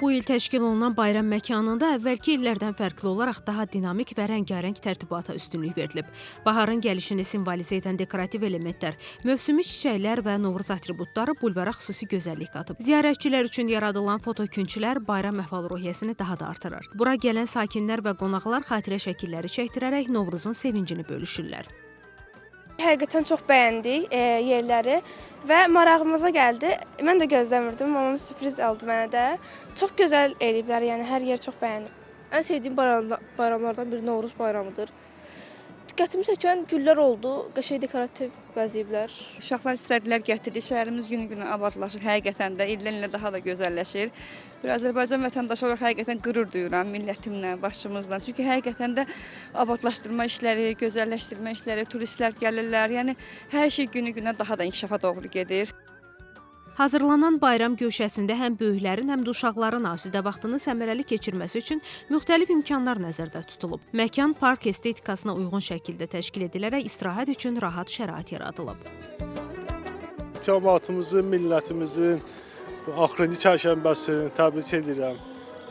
Bu il təşkil olunan bayram məkanında əvvəlki illərdən fərqli olaraq daha dinamik və rəngarəng tərtibata üstünlük verilib. Baharın gəlişini simvolizə edən dekorativ elementlər, mövsümi çiçəklər və Novruz atributları bulvara xüsusi gözəllik qatıb. Ziyarətçilər üçün yaradılan fotokünçlər bayram əhval-ruhiyyəsini daha da artırır. Bura gələn sakinlər və qonaqlar xatirə şəkilləri çəkdirərək Novruzun sevincini bölüşürlər. Həqiqətən çox bəyəndik yerləri və marağımıza gəldi. Mən də gözləmirdim, mamam sürpriz oldu mənə də. Çox gözəl eləyiblər, yəni hər yer çox bəyəndim. Ən sevdiyim bayramlardan biri Novruz bayramıdır. Diqqətimi çəkən güllər oldu, qəşəng dekorativ bəzəyiblər. Uşaqlar istədilər gətirdi, şəhərimiz günü-günə abadlaşır, həqiqətən də illə daha da gözəlləşir. Bir Azərbaycan vətəndaşı olaraq həqiqətən qürur duyuram millətimlə, başçımızla. Çünki həqiqətən də abadlaşdırma işləri, gözəlləşdirmə işləri, turistlər gəlirlər. Yəni hər şey günü-günə daha da inkişafa doğru gedir. Hazırlanan bayram güşəsində həm böyüklərin, həm də uşaqların asudə vaxtını səmərəli keçirməsi üçün müxtəlif imkanlar nəzərdə tutulub. Məkan park estetikasına uyğun şəkildə təşkil edilərək istirahət üçün rahat şərait yaradılıb. Cəmaatımızın, millətimizin axırıncı çərşənbəsini təbrik edirəm.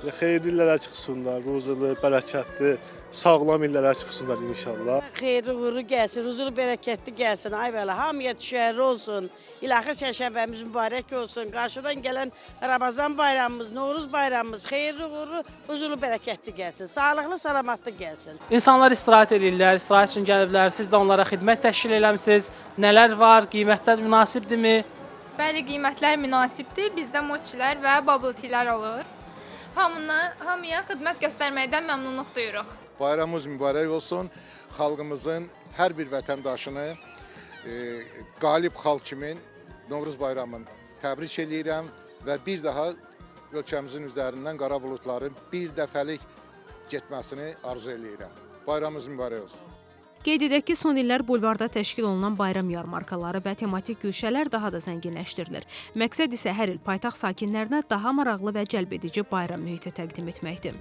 Xeyirli illərə çıxsınlar, ruzulu, bərəkətli, sağlam illərə çıxsınlar inşallah. Xeyirli uğurlu gəlsin, ruzulu bərəkətli gəlsin, ay bələ, hamıya düşərli olsun. İlahi çərşənbəmiz mübarək olsun. Qarşıdan gələn Ramazan bayramımız, Novruz bayramımız xeyirli uğurlu, ruzulu bərəkətli gəlsin. Sağlıqlı, salamatlı gəlsin. İnsanlar istirahət edirlər, istirahət üçün gəliblər. Siz də onlara xidmət təşkil eləmisiniz. Nələr var, qiymətlər münasibdirmi? Bəli, qiymətlər münasibdir. Bizdə moçilər və bubble tealər olur. Hamıya xidmət göstərməkdən məmnunluq duyuruq. Bayramımız mübarək olsun. Xalqımızın hər bir vətəndaşını qalib xalq kimi Novruz bayramını təbrik edirəm və bir daha ölkəmizin üzərindən qara buludların bir dəfəlik getməsini arzu edirəm. Bayramımız mübarək olsun. Qeyd edək ki, son illər bulvarda təşkil olunan bayram yarmarkaları və tematik güşələr daha da zənginləşdirilir. Məqsəd isə hər il paytaxt sakinlərinə daha maraqlı və cəlbedici bayram mühiti təqdim etməkdir.